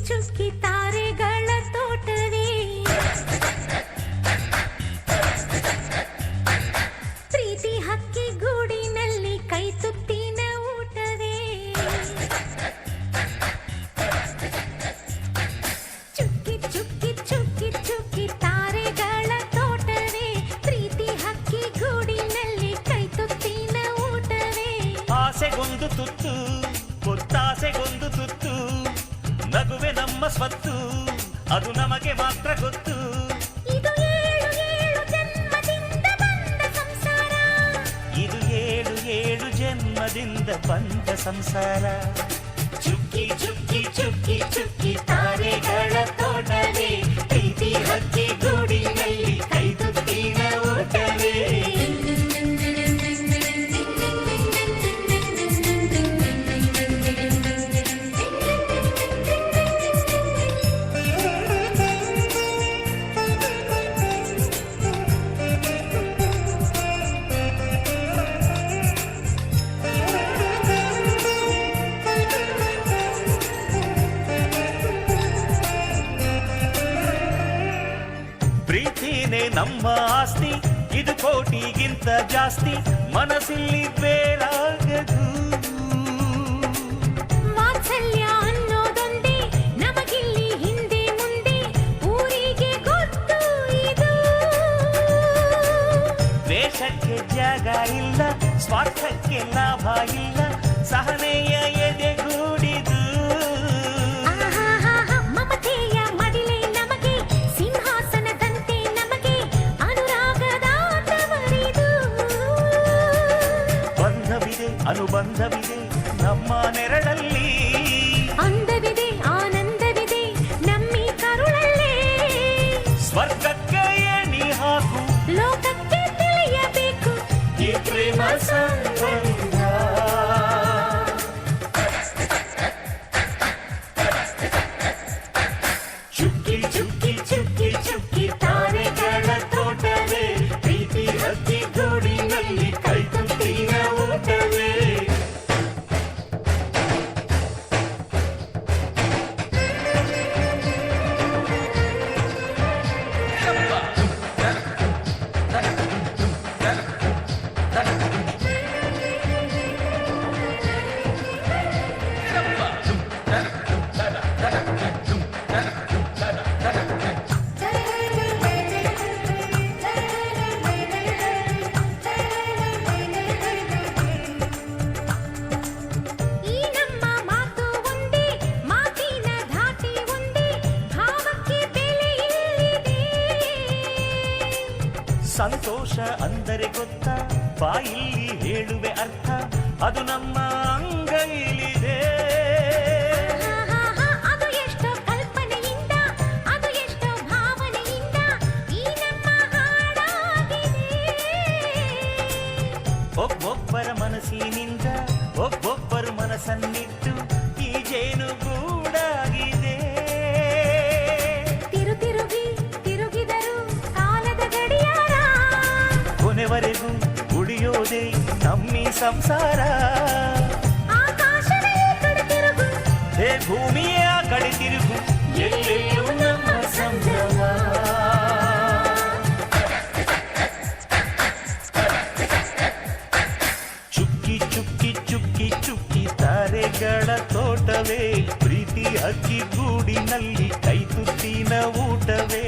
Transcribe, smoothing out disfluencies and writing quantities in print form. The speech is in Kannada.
ಚುಕ್ಕಿ ತಾರೆಗಳ ತೋಟವೇ ಪ್ರೀತಿ ಹಕ್ಕಿ ಗೂಡಿನಲ್ಲಿ ಕೈ ತುತ್ತಿನ ಊಟವೇ ಚುಕ್ಕಿ ಚುಕ್ಕಿ ಚುಕ್ಕಿ ಚುಕ್ಕಿ ತಾರೆಗಳ ತೋಟವೇ ಪ್ರೀತಿ ಹಕ್ಕಿ ಗೂಡಿನಲ್ಲಿ ಕೈ ತುತ್ತಿನ ಊಟವೇ ಆಸೆಗೊಂದು ತುತ್ತು ಗೊತ್ತಾಸೆಗೊಂದು ತುತ್ತು ನಗುವೆ ನಮ್ಮ ಸ್ವತ್ತು ಅದು ನಮಗೆ ಮಾತ್ರ ಗೊತ್ತು ಇದು ಏಳು ಏಳು ಜನ್ಮದಿಂದ ಬಂದ ಸಂಸಾರ ಇದು ಏಳು ಏಳು ಜನ್ಮದಿಂದ ಬಂದ ಸಂಸಾರ ಚುಕ್ಕಿ ಚುಕ್ಕಿ ಚುಕ್ಕಿ ಚುಕ್ಕಿ ತಾರೆಗಳ ತೋಟವೇ ಪ್ರೀತಿ ಹಕ್ಕಿ ಗೂಡಿನಲ್ಲಿ ಕೈ ತುತ್ತಿನ ಊಟವೇ ಪ್ರೀತಿನೇ ನಮ್ಮ ಆಸ್ತಿ ಇದು ಕೋಟಿಗಿಂತ ಜಾಸ್ತಿ ಮನಸ್ಸಿಲ್ಲಿ ಬೇರಾಗದು ವಾತ್ಸಲ್ಯ ಅನ್ನೋದೊಂದೇ ನಮಗಿಲ್ಲಿ ಹಿಂದೆ ಮುಂದೆ ಊರಿಗೆ ಗೊತ್ತು ಇದು ದ್ವೇಷಕ್ಕೆ ಜಾಗ ಇಲ್ಲ ಸ್ವಾರ್ಥಕ್ಕೆ ಲಾಭ ಇಲ್ಲ ಸಹನೆಯ ಎದೆಗೂಡಿದು ಮಮತೆಯ ಮಡಿಲೆ ನಮಗೆ ಸಿಂಹಾಸನದಂತೆ ನಮಗೆ ಅನುರಾಗದ ತವರಿದು ಬಂಧವಿದೆ ಅನುಬಂಧವಿದೆ ನಮ್ಮ ನೆರಳಲ್ಲಿ ಅಂದವಿದೆ ಆನಂದವಿದೆ ನಮ್ಮಿ ಕರುಳಲ್ಲೇ ಸ್ವರ್ಗಕ್ಕೆ ಎಣಿ ಹಾಕು ಲೋಕಕ್ಕೆ ತಿಳಿಯಬೇಕು ಈ ಪ್ರೇಮ ಸಂಬಂಧ ಚುಕ್ಕಿ ಚುಕ್ಕಿ ಚುಕ್ಕಿ ಚುಕ್ಕಿ ತಾರೆಗಳ ತೋಟವೇ ಪ್ರೀತಿ ಹಕ್ಕಿ ಗೂಡಿನಲ್ಲಿ ಕೈ ತುತ್ತಿನ ಊಟವೇ ಈ ನಮ್ಮ ಮಾತು ಒಂದೇ ಮಾತಿನ ಧಾಟಿ ಒಂದೇ ಭಾವಕ್ಕೆ ಬೆಲೆ ಇಲ್ಲಿದೆ ಸಂತೋಷ ಅಂದರೆ ಗೊತ್ತಾ ಬಾಯಿಲ್ಲಿ ಹೇಳುವೆ ಅರ್ಥ ಅದು ನಮ್ಮ ಅಂಗೈಲಿದೆ ಅದು ಎಷ್ಟೋ ಕಲ್ಪನೆಯಿಂದ ಅದು ಎಷ್ಟೋ ಭಾವನೆಯಿಂದ ಈ ನಮ್ಮ ಹಾಡಾಗಿದೆ ಒಬ್ಬೊಬ್ಬರ ಮನಸ್ಸಿನಿಂದ ಒಬ್ಬೊಬ್ಬರ ಮನಸ್ಸನ್ನಿಟ್ಟು ಈ ಜೇನು ಗೂಡಾಗಿದೆ ತಿರುಗಿ ತಿರುಗಿದರು ಕಾಲದ ಗಡಿಯಾರ ಕೊನೆವರೆಗೂ ಉಳಿಯೋದೇ ನಮ್ಮಿ ಸಂಸಾರ ಆಕಾಶವೇ ಕಡೆ ತಿರುಗು ಹೇ ಭೂಮಿಯ ಕಡೆ ತಿರುಗು ಎಲ್ಲೆಲ್ಲೂ ನಮ್ಮ ಸಂಭ್ರಮ ಚುಕ್ಕಿ ಚುಕ್ಕಿ ಚುಕ್ಕಿ ಚುಕ್ಕಿ ತಾರೆಗಳ ತೋಟವೇ ಪ್ರೀತಿ ಹಕ್ಕಿ ಗೂಡಿನಲ್ಲಿ ಕೈ ತುತ್ತಿನ ಊಟವೇ